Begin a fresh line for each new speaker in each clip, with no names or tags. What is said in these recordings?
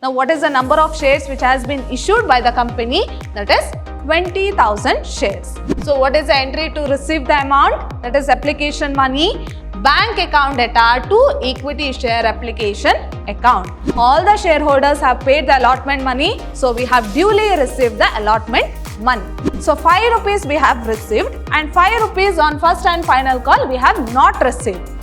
Now what is the number of shares which has been issued by the company? That is 20,000 shares. So what is the entry to receive the amount? That is application money, bank account data to equity share application account. All the shareholders have paid the allotment money, so we have duly received the allotment money. So 5 rupees we have received and 5 rupees on first and final call we have not received.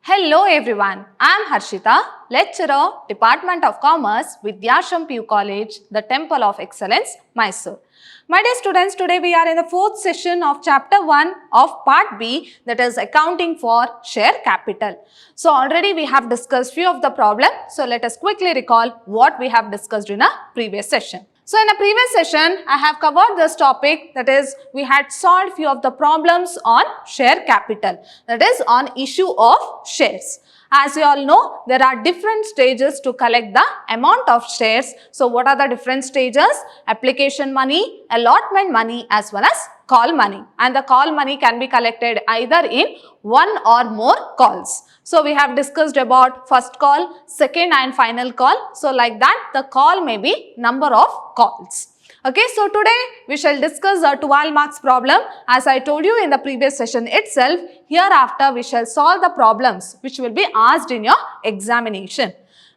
Hello everyone, I am Harshita, lecturer, Department of Commerce, Vidhyaashram PU College, the Temple of Excellence, Mysuru. My dear students, today we are in the 4th session of chapter 1 of part B, that is accounting for share capital. So already we have discussed few of the problem. So let us quickly recall what we have discussed in a previous session. So in a previous session, I have covered this topic, that is we had solved few of the problems on share capital, that is on issue of shares. As you all know, there are different stages to collect the amount of shares. So what are the different stages? Application money, allotment money as well as call money. And the call money can be collected either in one or more calls. So we have discussed about first call, second and final call. So like that, the call may be number of calls. Okay, so today we shall discuss a 12 marks problem. As I told you in the previous session itself, hereafter we shall solve the problems which will be asked in your examination.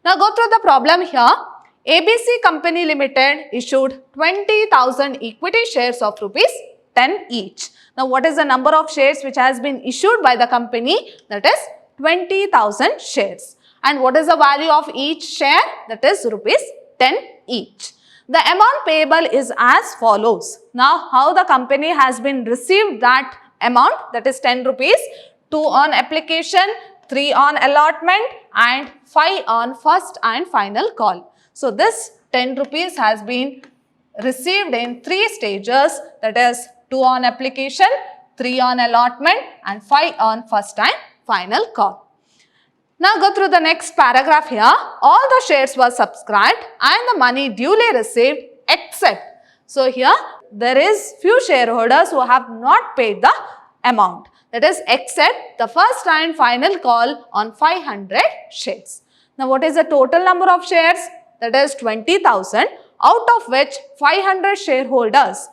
Now go through the problem here. ABC Company Limited issued 20,000 equity shares of rupees 10 each. Now what is the number of shares which has been issued by the company? That is 20,000 shares. And what is the value of each share? That is rupees 10 each. The amount payable is as follows. Now, how the company has been received that amount, that is 10 rupees, 2 on application, 3 on allotment and 5 on first and final call. So, this 10 rupees has been received in 3 stages, that is 2 on application, 3 on allotment and 5 on first and final call. Now go through the next paragraph here. All the shares were subscribed and the money duly received except. So here there is few shareholders who have not paid the amount. That is except the first and final call on 500 shares. Now what is the total number of shares? That is 20,000, out of which 500 shareholders,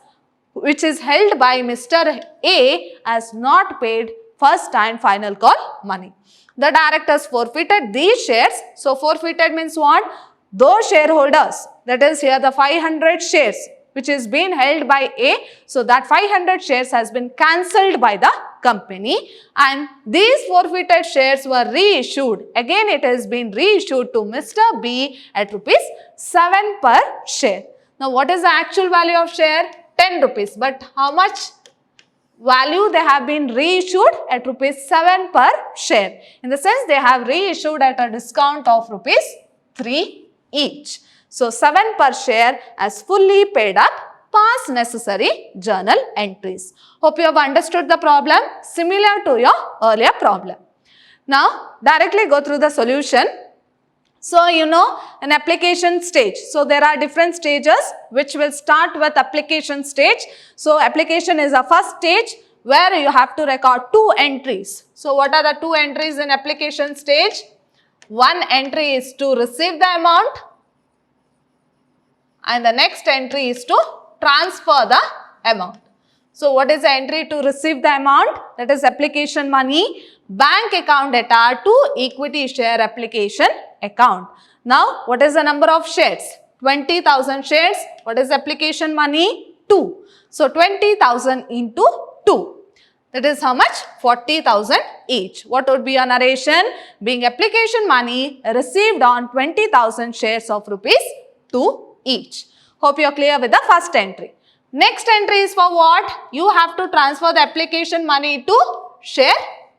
which is held by Mr. A, has not paid first and final call money. The directors forfeited these shares. So forfeited means what? Those shareholders, that is here the 500 shares which is being held by A. So that 500 shares has been cancelled by the company and these forfeited shares were reissued. Again it has been reissued to Mr. B at rupees 7 per share. Now what is the actual value of share? 10 rupees. But how much value they have been reissued? At rupees 7 per share. In the sense they have reissued at a discount of rupees 3 each. So 7 per share as fully paid up past necessary journal entries. Hope you have understood the problem similar to your earlier problem. Now directly go through the solution. So you know an application stage. So there are different stages which will start with application stage. So application is a first stage where you have to record 2 entries. So what are the 2 entries in application stage? One entry is to receive the amount and the next entry is to transfer the amount. So what is the entry to receive the amount? That is application money, bank account data to equity share application account. Now what is the number of shares? 20,000 shares. What is application money? 2. So 20,000 into 2. That is how much? 40,000 each. What would be your narration? Being application money received on 20,000 shares of rupees 2 each. Hope you are clear with the first entry. Next entry is for what? You have to transfer the application money to share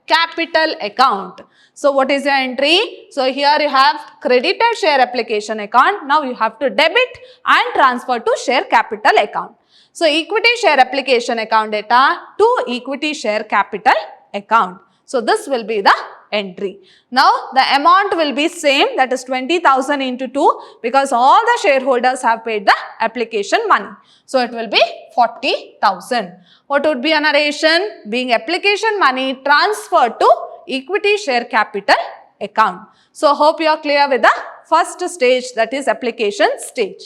capital account. So what is your entry? So here you have credited share application account. Now you have to debit and transfer to share capital account. So equity share application account data to equity share capital account. So this will be the entry. Now the amount will be same, that is 20,000 into 2, because all the shareholders have paid the application money. So it will be 40,000. What would be a narration? Being application money transferred to equity share capital account. So hope you are clear with the first stage, that is application stage.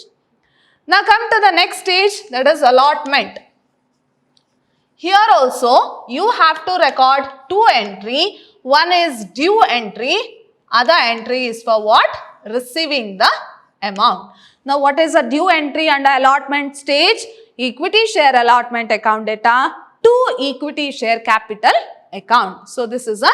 Now come to the next stage, that is allotment. Here also you have to record two entry. One is due entry, other entry is for what? Receiving the amount. Now what is a due entry under allotment stage? Equity share allotment account data to equity share capital account. So this is a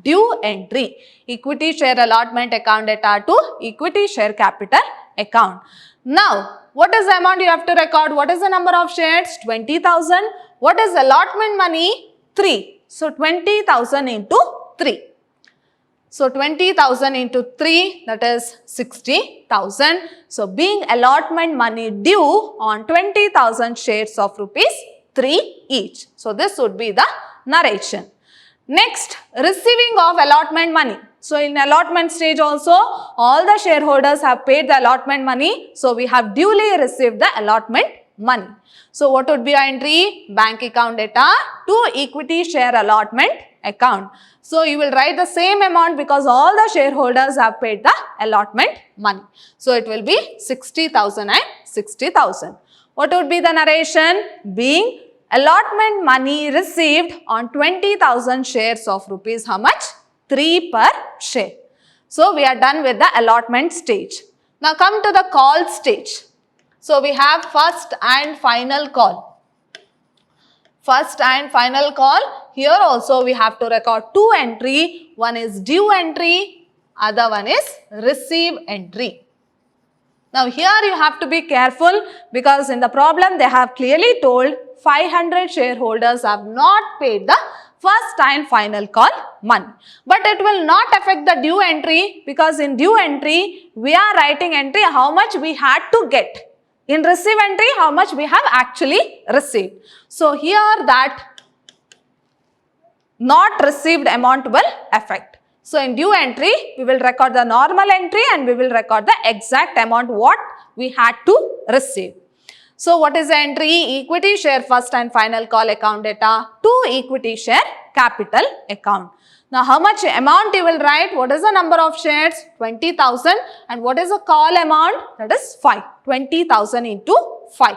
due entry. Equity share allotment account data to equity share capital account. Now what is the amount you have to record? What is the number of shares? 20,000. What is allotment money? 3. So 20,000 into 3. So 20,000 into 3, that is 60,000. So being allotment money due on 20,000 shares of rupees 3 each. So this would be the narration. Next, receiving of allotment money. So in allotment stage also, all the shareholders have paid the allotment money. So we have duly received the allotment money. So what would be our entry? Bank account data to equity share allotment account. So you will write the same amount because all the shareholders have paid the allotment money. So it will be 60,000 and 60,000. What would be the narration? Being allotment money received on 20,000 shares of rupees, how much? 3 per share. So we are done with the allotment stage. Now come to the call stage. So we have first and final call. First and final call. Here also we have to record two entry. One is due entry, other one is receive entry. Now here you have to be careful because in the problem they have clearly told 500 shareholders have not paid the first and final call money. But it will not affect the due entry because in due entry we are writing entry how much we had to get. In receive entry how much we have actually received. So here that not received amount will affect. So in due entry we will record the normal entry and we will record the exact amount what we had to receive. So what is the entry? Equity share first and final call account data to equity share capital account. Now how much amount you will write? What is the number of shares? 20,000. And what is the call amount? That is 5. 20,000 into 5.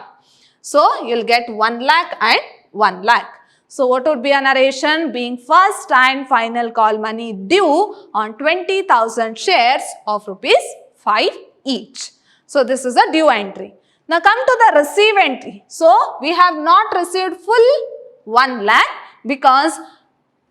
So you will get 1 lakh and 1 lakh. So what would be a narration? Being first and final call money due on 20,000 shares of rupees 5 each. So this is a due entry. Now come to the receive entry. So we have not received full 1 lakh because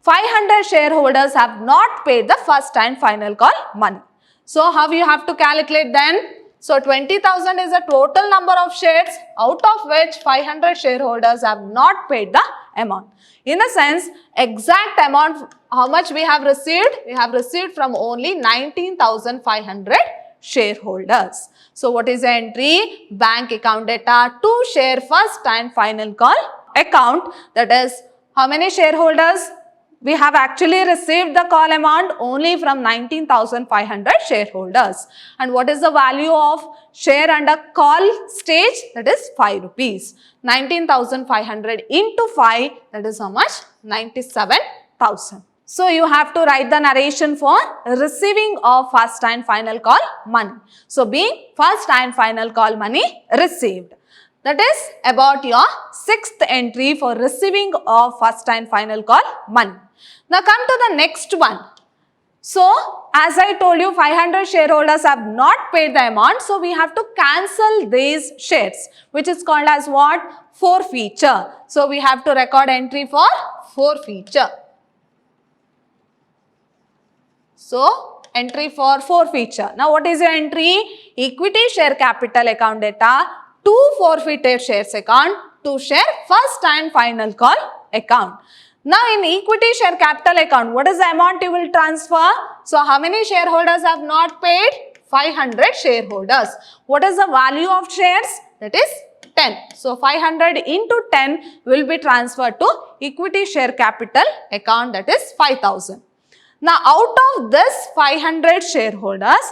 500 shareholders have not paid the first and final call money. So how you have to calculate then? So 20,000 is the total number of shares out of which 500 shareholders have not paid the amount. In a sense, exact amount how much we have received? We have received from only 19,500 shareholders. So what is the entry? Bank account data to share first and final call account. That is how many shareholders? We have actually received the call amount only from 19,500 shareholders. And what is the value of share under call stage? That is 5 rupees. 19,500 into 5, that is how much? 97,000. So you have to write the narration for receiving of first and final call money. So being first and final call money received. That is about your 6th entry for receiving of first and final call money. Now come to the next one. So as I told you 500 shareholders have not paid the amount. So we have to cancel these shares which is called as what? Forfeiture. So we have to record entry for forfeiture. So entry for forfeiture. Now what is your entry? Equity share capital account data to forfeited shares account to share first and final call account. Now in equity share capital account, what is the amount you will transfer? So how many shareholders have not paid? 500 shareholders. What is the value of shares? That is 10. So 500 into 10 will be transferred to equity share capital account, that is 5,000. Now out of this 500 shareholders,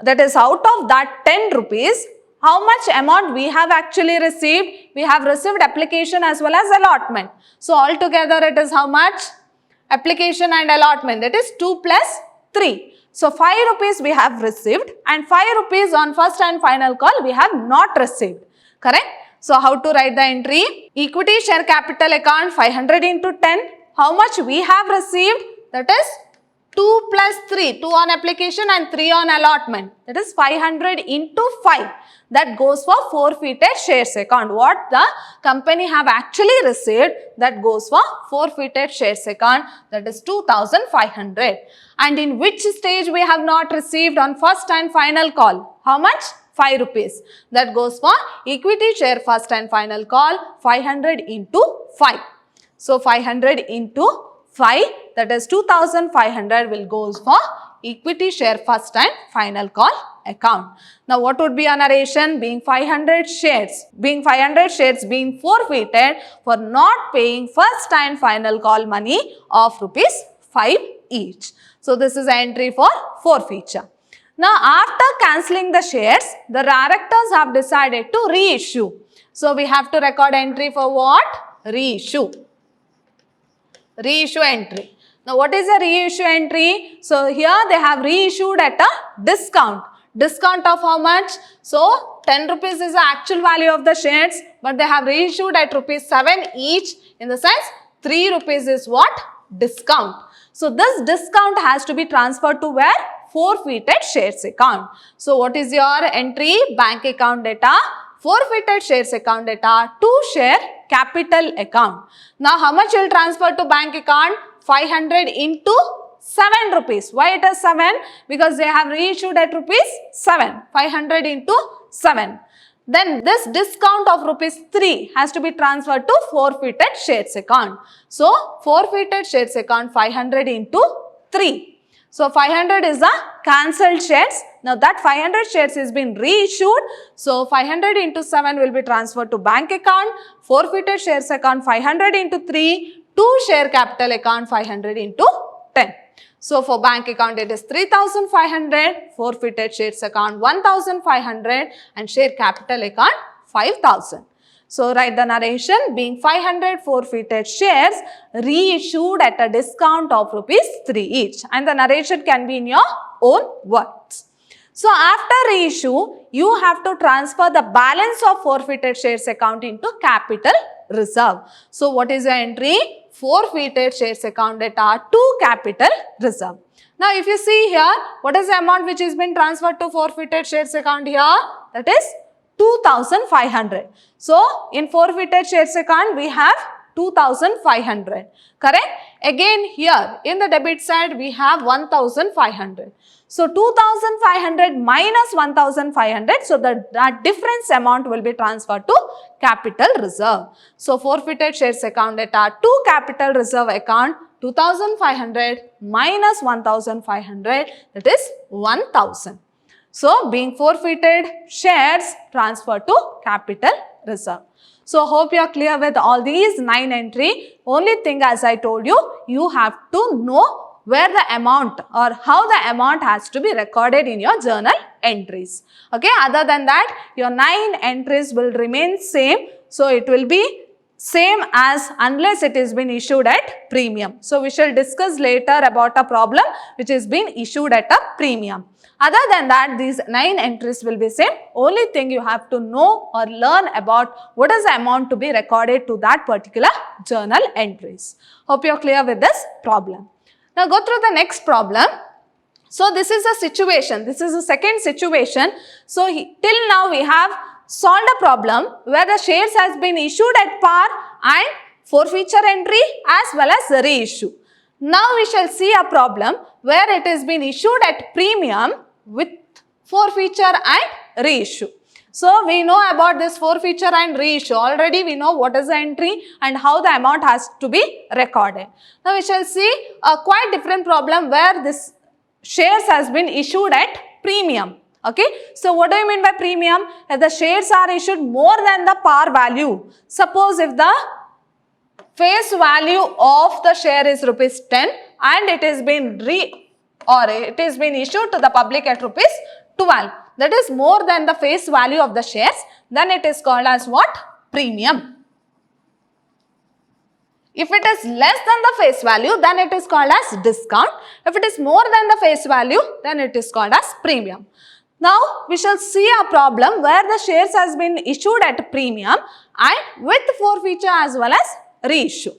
that is out of that 10 rupees, how much amount we have actually received? We have received application as well as allotment. So altogether it is how much? application and allotment, that is 2 plus 3. So 5 rupees we have received and 5 rupees on first and final call we have not received. Correct? So how to write the entry? Equity share capital account 500 into 10. How much we have received? That is 2 plus 3. 2 on application and 3 on allotment. That is 500 into 5. That goes for forfeited shares account. What the company have actually received, that goes for forfeited shares account. That is 2500. And in which stage we have not received on first and final call? How much? 5 rupees. That goes for equity share first and final call 500 into 5. So 500 into 5, that is 2500 will goes for equity share first and final call account. Now what would be a narration? Being 500 shares being forfeited for not paying first and final call money of rupees 5 each. So this is an entry for forfeiture. Now after cancelling the shares, the directors have decided to reissue. So we have to record entry for what? Reissue. Reissue entry. Now what is a reissue entry? So here they have reissued at a discount. Discount of how much? So 10 rupees is the actual value of the shares, but they have reissued at rupees 7 each. In the sense 3 rupees is what? Discount. So this discount has to be transferred to where? Forfeited shares account. So what is your entry? Bank account data, forfeited shares account data to share capital account. Now how much will transfer to bank account? 500 into 7 rupees. Why it is 7? Because they have reissued at rupees 7. 500 into 7. Then this discount of rupees 3 has to be transferred to forfeited shares account. So forfeited shares account 500 into 3. So 500 is the cancelled shares. Now that 500 shares is been reissued. So 500 into 7 will be transferred to bank account. Forfeited shares account 500 into 3. To share capital account 500 into 10. So for bank account it is 3500, forfeited shares account 1500 and share capital account 5000. So write the narration. Being 500 forfeited shares reissued at a discount of rupees 3 each, and the narration can be in your own words. So after reissue, you have to transfer the balance of forfeited shares account into capital reserve. So what is the entry? Forfeited shares account data to capital reserve. Now if you see here, what is the amount which has been transferred to forfeited shares account here? That is 2500. So in forfeited shares account we have 2500. Correct? Again here in the debit side we have 1500. So 2500 minus 1500, so that difference amount will be transferred to capital reserve. So forfeited shares account data to capital reserve account 2500 minus 1500, that is 1000. So being forfeited shares transferred to capital reserve. So hope you are clear with all these 9 entry. Only thing, as I told you, you have to know where the amount or how the amount has to be recorded in your journal entries. Okay, other than that, your 9 entries will remain same. So it will be same as unless it is been issued at premium. So we shall discuss later about a problem which is been issued at a premium. Other than that, these 9 entries will be same. Only thing you have to know or learn about what is the amount to be recorded to that particular journal entries. Hope you are clear with this problem. Now go through the next problem. So this is a situation. This is the second situation. So till now we have solved a problem where the shares has been issued at par and forfeiture entry as well as the reissue. Now we shall see a problem where it has been issued at premium with forfeiture and reissue. So we know about this forfeiture and reissue. Already we know what is the entry and how the amount has to be recorded. Now we shall see a quite different problem where this shares has been issued at premium. Okay. So what do you mean by premium? If the shares are issued more than the par value. Suppose if the face value of the share is rupees 10 and it has been issued to the public at rupees 12. That is more than the face value of the shares, then it is called as what? Premium. If it is less than the face value, then it is called as discount. If it is more than the face value, then it is called as premium. Now, we shall see a problem where the shares has been issued at premium and with forfeiture as well as reissue.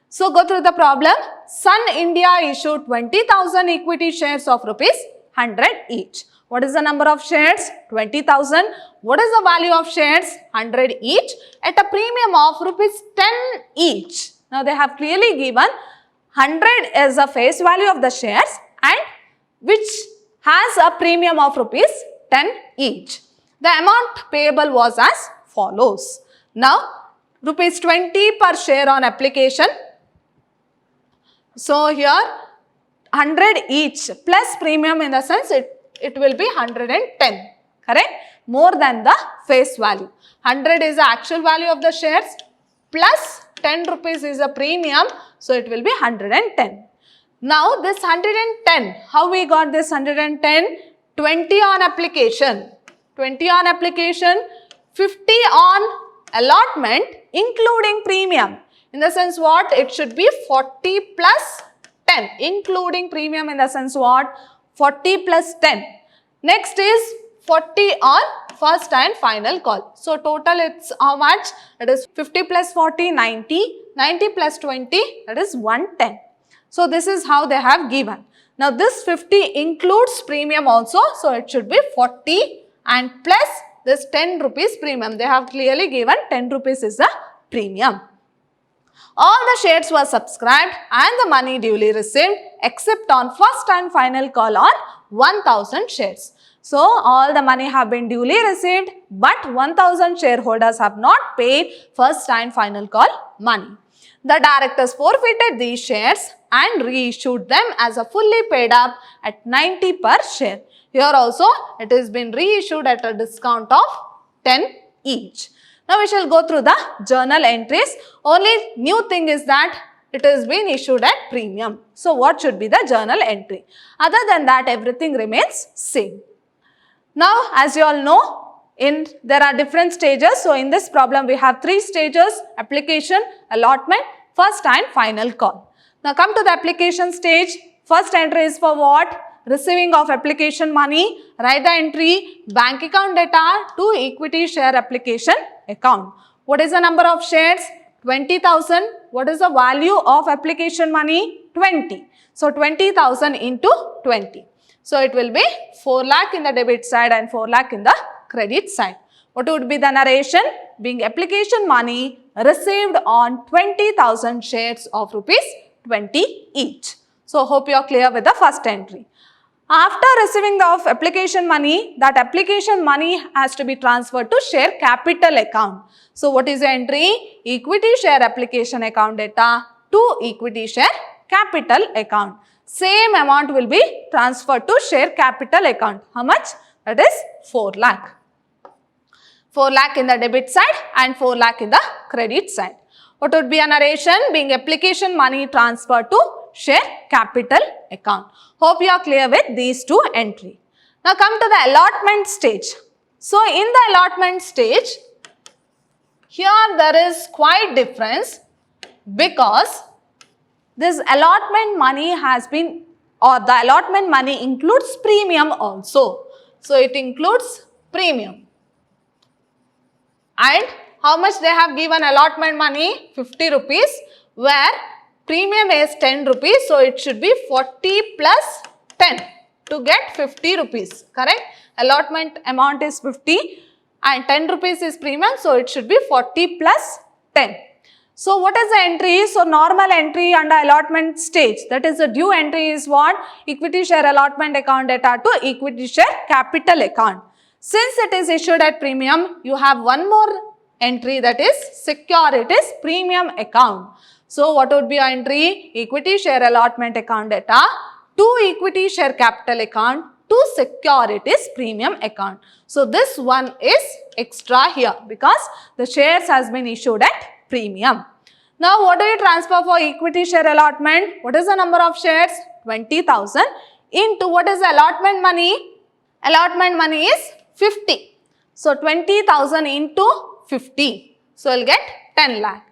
So, go through the problem. Sun India issued 20,000 equity shares of rupees 100 each. What is the number of shares? 20,000. What is the value of shares? 100 each at a premium of rupees 10 each. Now, they have clearly given 100 as the face value of the shares and which has a premium of rupees 10 each. The amount payable was as follows. Now, rupees 20 per share on application. So, here 100 each plus premium in the sense it will be 110, correct? More than the face value. 100 is the actual value of the shares plus 10 rupees is a premium, so it will be 110. Now this 110, how we got this 110? 20 on application, 20 on application, 50 on allotment including premium. In the sense what? It should be 40 plus 10 including premium in the sense what? 40 plus 10. Next is 40 on first and final call. So total it's how much? It is 50 plus 40, 90, 90 plus 20, that is 110. So this is how they have given. Now this 50 includes premium also, so it should be 40 and plus this 10 rupees premium. They have clearly given 10 rupees is the premium. All the shares were subscribed and the money duly received except on first and final call on 1000 shares. So, all the money have been duly received but 1000 shareholders have not paid first and final call money. The directors forfeited these shares and reissued them as a fully paid up at 90 per share. Here also it has been reissued at a discount of 10 each. Now, we shall go through the journal entries. Only new thing is that it has been issued at premium. So, what should be the journal entry? Other than that, everything remains same. Now, as you all know, there are different stages. So, in this problem, we have 3 stages: application, allotment, first and final call. Now, come to the application stage. First entry is for what? Receiving of application money. Write the entry, bank account data to equity share application account. What is the number of shares? 20,000. What is the value of application money? 20. So, 20,000 into 20. So, it will be 4 lakh in the debit side and 4 lakh in the credit side. What would be the narration? Being application money received on 20,000 shares of rupees 20 each. So, hope you are clear with the first entry. After receiving the application money, that application money has to be transferred to share capital account. So, what is the entry? Equity share application account data to equity share capital account. Same amount will be transferred to share capital account. How much? That is 4 lakh. 4 lakh in the debit side and 4 lakh in the credit side. What would be a narration? Being application money transferred to share capital account. Hope you are clear with these 2 entries. Now come to the allotment stage. So in the allotment stage, here there is quite difference because this allotment money has been, or the allotment money includes premium also. So it includes premium. And how much they have given allotment money? 50 rupees, where premium is 10 rupees. So it should be 40 plus 10 to get 50 rupees, correct? Allotment amount is 50 and 10 rupees is premium. So it should be 40 plus 10. So what is the entry? So normal entry under allotment stage, that is the due entry is what? Equity share allotment account data to equity share capital account. Since it is issued at premium, you have one more entry, that is securities premium account. So what would be your entry? Equity share allotment account data to equity share capital account to securities premium account. So this one is extra here because the shares has been issued at premium. Now what do you transfer for equity share allotment? What is the number of shares? 20,000 into what is the allotment money? Allotment money is 50. So 20,000 into 50. So you'll get 10 lakh.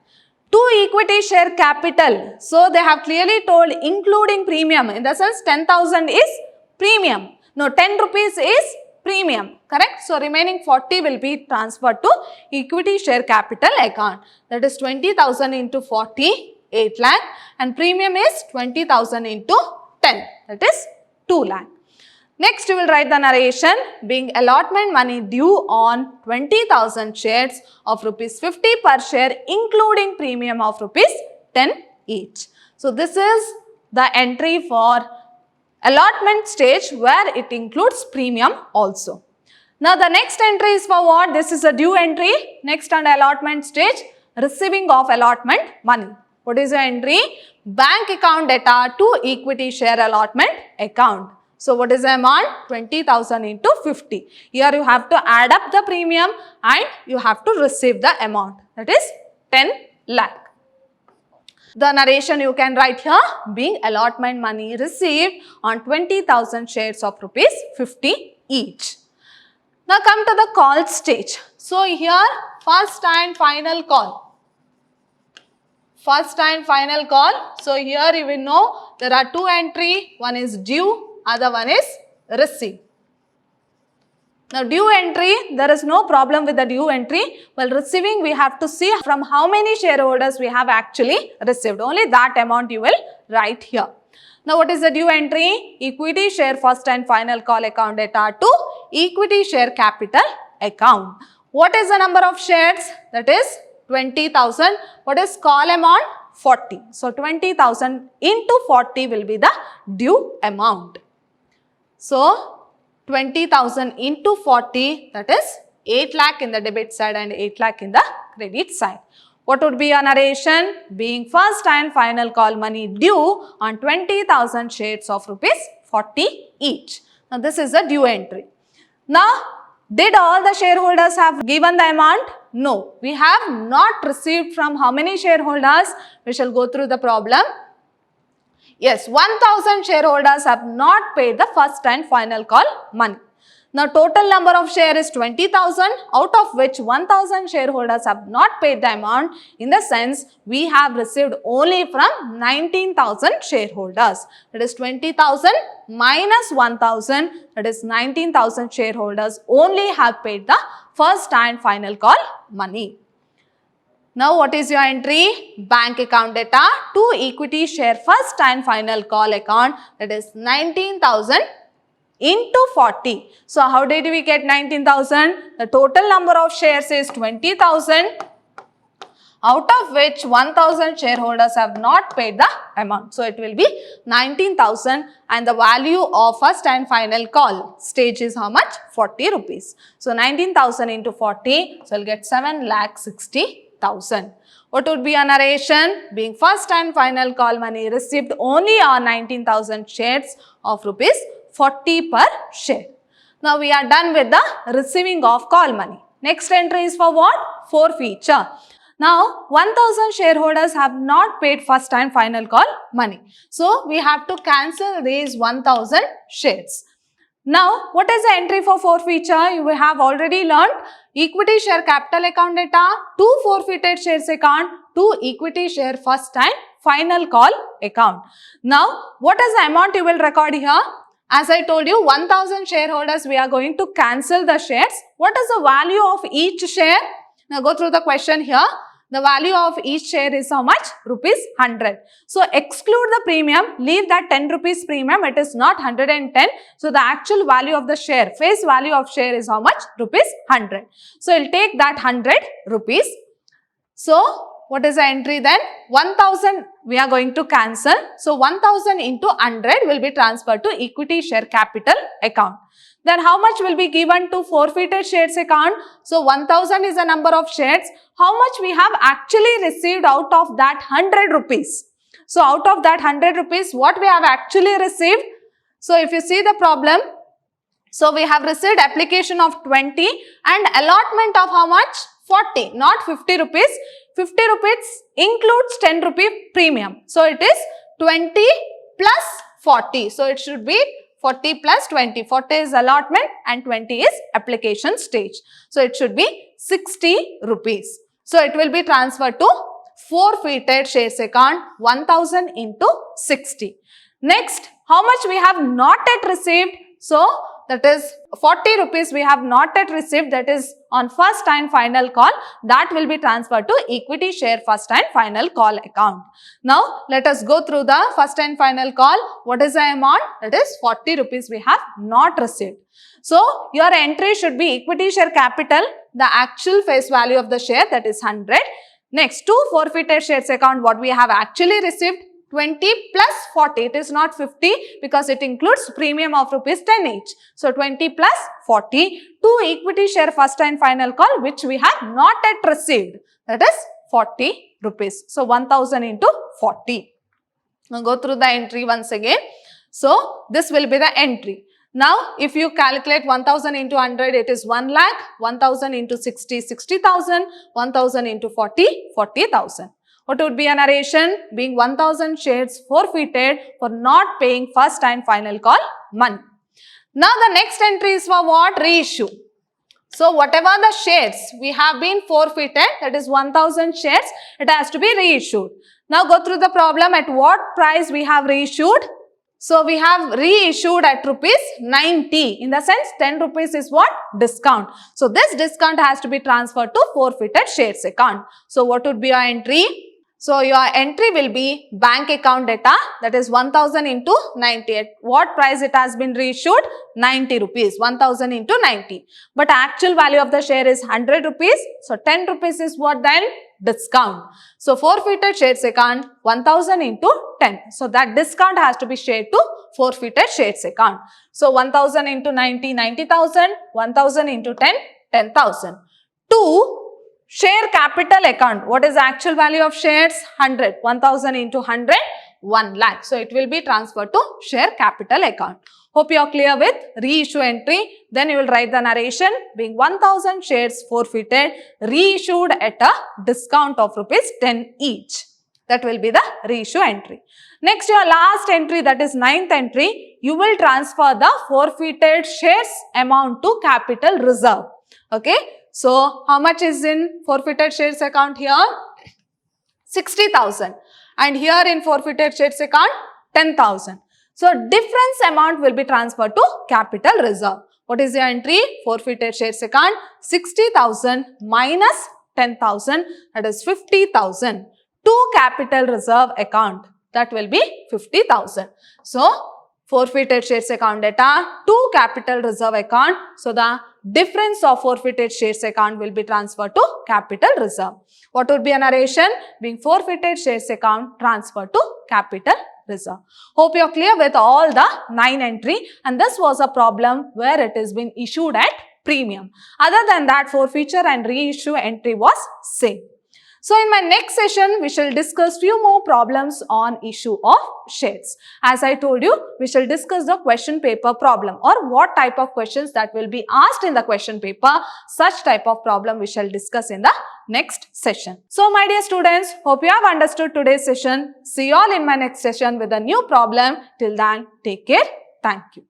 To equity share capital. So they have clearly told including premium. In the sense 10,000 is premium. No, 10 rupees is premium. Correct? So remaining 40 will be transferred to equity share capital account. That is 20,000 into 40, 8 lakh. And premium is 20,000 into 10. That is 2 lakh. Next, you will write the narration being allotment money due on 20,000 shares of rupees 50 per share including premium of rupees 10 each. So, this is the entry for allotment stage where it includes premium also. Now, the next entry is for what? This is a due entry. Next under allotment stage, receiving of allotment money. What is the entry? Bank account data to equity share allotment account. So, what is the amount? 20,000 into 50. Here you have to add up the premium and you have to receive the amount. That is 10 lakh. The narration you can write here being allotment money received on 20,000 shares of rupees 50 each. Now come to the call stage. So here first and final call. First and final call. So here you will know there are two entry. One is due. Other one is receive. Now due entry, there is no problem with the due entry. While receiving, we have to see from how many shareholders we have actually received. Only that amount you will write here. Now what is the due entry? Equity share first and final call account data to equity share capital account. What is the number of shares? That is 20,000. What is call amount? 40. So 20,000 into 40 will be the due amount. So, 20,000 into 40, that is 8 lakh in the debit side and 8 lakh in the credit side. What would be your narration? Being first and final call money due on 20,000 shares of rupees 40 each. Now, this is the due entry. Now, did all the shareholders have given the amount? No, we have not received from how many shareholders? We shall go through the problem. Yes, 1,000 shareholders have not paid the first and final call money. Now, total number of shares is 20,000, out of which 1,000 shareholders have not paid the amount. In the sense, we have received only from 19,000 shareholders. That is 20,000 minus 1,000, that is 19,000 shareholders only have paid the first and final call money. Now, what is your entry? Bank account data to equity share first and final call account, that is 19,000 into 40. So, how did we get 19,000? The total number of shares is 20,000, out of which 1,000 shareholders have not paid the amount. So, it will be 19,000 and the value of first and final call stage is how much? 40 rupees. So, 19,000 into 40, so, I will get 7,60,000. What would be a narration? Being first and final call money received only on 19,000 shares of rupees 40 per share. Now we are done with the receiving of call money. Next entry is for what? Forfeiture. Now 1,000 shareholders have not paid first and final call money. So we have to cancel these 1,000 shares. Now, what is the entry for forfeiture? You have already learned equity share capital account data to forfeited shares account to equity share first and final call account. Now, what is the amount you will record here? As I told you, 1,000 shareholders we are going to cancel the shares. What is the value of each share? Now, go through the question here. The value of each share is how much? Rupees 100. So, exclude the premium, leave that 10 rupees premium, it is not 110. So, the actual value of the share, face value of share is how much? Rupees 100. So, I will take that 100 rupees. So, what is the entry then? 1,000 we are going to cancel. So, 1,000 into 100 will be transferred to equity share capital account. Then how much will be given to forfeited shares account? So 1,000 is the number of shares. How much we have actually received out of that 100 rupees? So out of that 100 rupees, what we have actually received? So if you see the problem, so we have received application of 20 and allotment of how much? 40, not 50 rupees. 50 rupees includes 10 rupee premium. So it is 20 plus 40. So it should be 40 plus 20. 40 is allotment and 20 is application stage. So, it should be 60 rupees. So, it will be transferred to forfeited shares account 1000 into 60. Next, how much we have not yet received? So, that is 40 rupees we have not yet received, that is on first and final call, that will be transferred to equity share first and final call account. Now, let us go through the first and final call. What is the amount? That is 40 rupees we have not received. So, your entry should be equity share capital, the actual face value of the share, that is 100. Next, to forfeited shares account, what we have actually received, 20 plus 40, it is not 50 because it includes premium of rupees 10 each. So, 20 plus 40 to equity share first and final call which we have not yet received, that is 40 rupees. So, 1000 into 40. Now, go through the entry once again. So, this will be the entry. Now, if you calculate 1000 into 100, it is 1 lakh, 1000 into 60, 60,000, 1000 into 40, 40,000. What would be a narration? Being 1000 shares forfeited for not paying first and final call money. Now, the next entry is for what? Reissue. So, whatever the shares we have been forfeited, that is 1000 shares, it has to be reissued. Now, go through the problem. At what price we have reissued? So, we have reissued at rupees 90. In the sense, 10 rupees is what? Discount. So, this discount has to be transferred to forfeited shares account. So, what would be your entry? So, your entry will be bank account data, that is 1000 into 90. At what price it has been reissued? 90 rupees, 1000 into 90. But actual value of the share is 100 rupees. So, 10 rupees is what then? Discount. So, forfeited shares account 1000 into 10. So, that discount has to be shared to forfeited shares account. So, 1000 into 90, 90,000, 1000 into 10, 10,000. 2. Share capital account. What is the actual value of shares? 100. 1000 into 100, 1 lakh. So, it will be transferred to share capital account. Hope you are clear with reissue entry. Then you will write the narration being 1000 shares forfeited, reissued at a discount of rupees 10 each. That will be the reissue entry. Next, your last entry, that is 9th entry, you will transfer the forfeited shares amount to capital reserve. Okay. So, how much is in forfeited shares account here? 60,000. And here in forfeited shares account, 10,000. So, difference amount will be transferred to capital reserve. What is the entry? Forfeited shares account, 60,000 minus 10,000, that is 50,000. To capital reserve account, that will be 50,000. So, forfeited shares account data to capital reserve account. So, the difference of forfeited shares account will be transferred to capital reserve. What would be a narration? Being forfeited shares account transferred to capital reserve. Hope you are clear with all the 9 entry, and this was a problem where it has been issued at premium. Other than that, forfeiture and reissue entry was same. So, in my next session, we shall discuss few more problems on issue of shares. As I told you, we shall discuss the question paper problem or what type of questions that will be asked in the question paper. Such type of problem we shall discuss in the next session. So, my dear students, hope you have understood today's session. See you all in my next session with a new problem. Till then, take care. Thank you.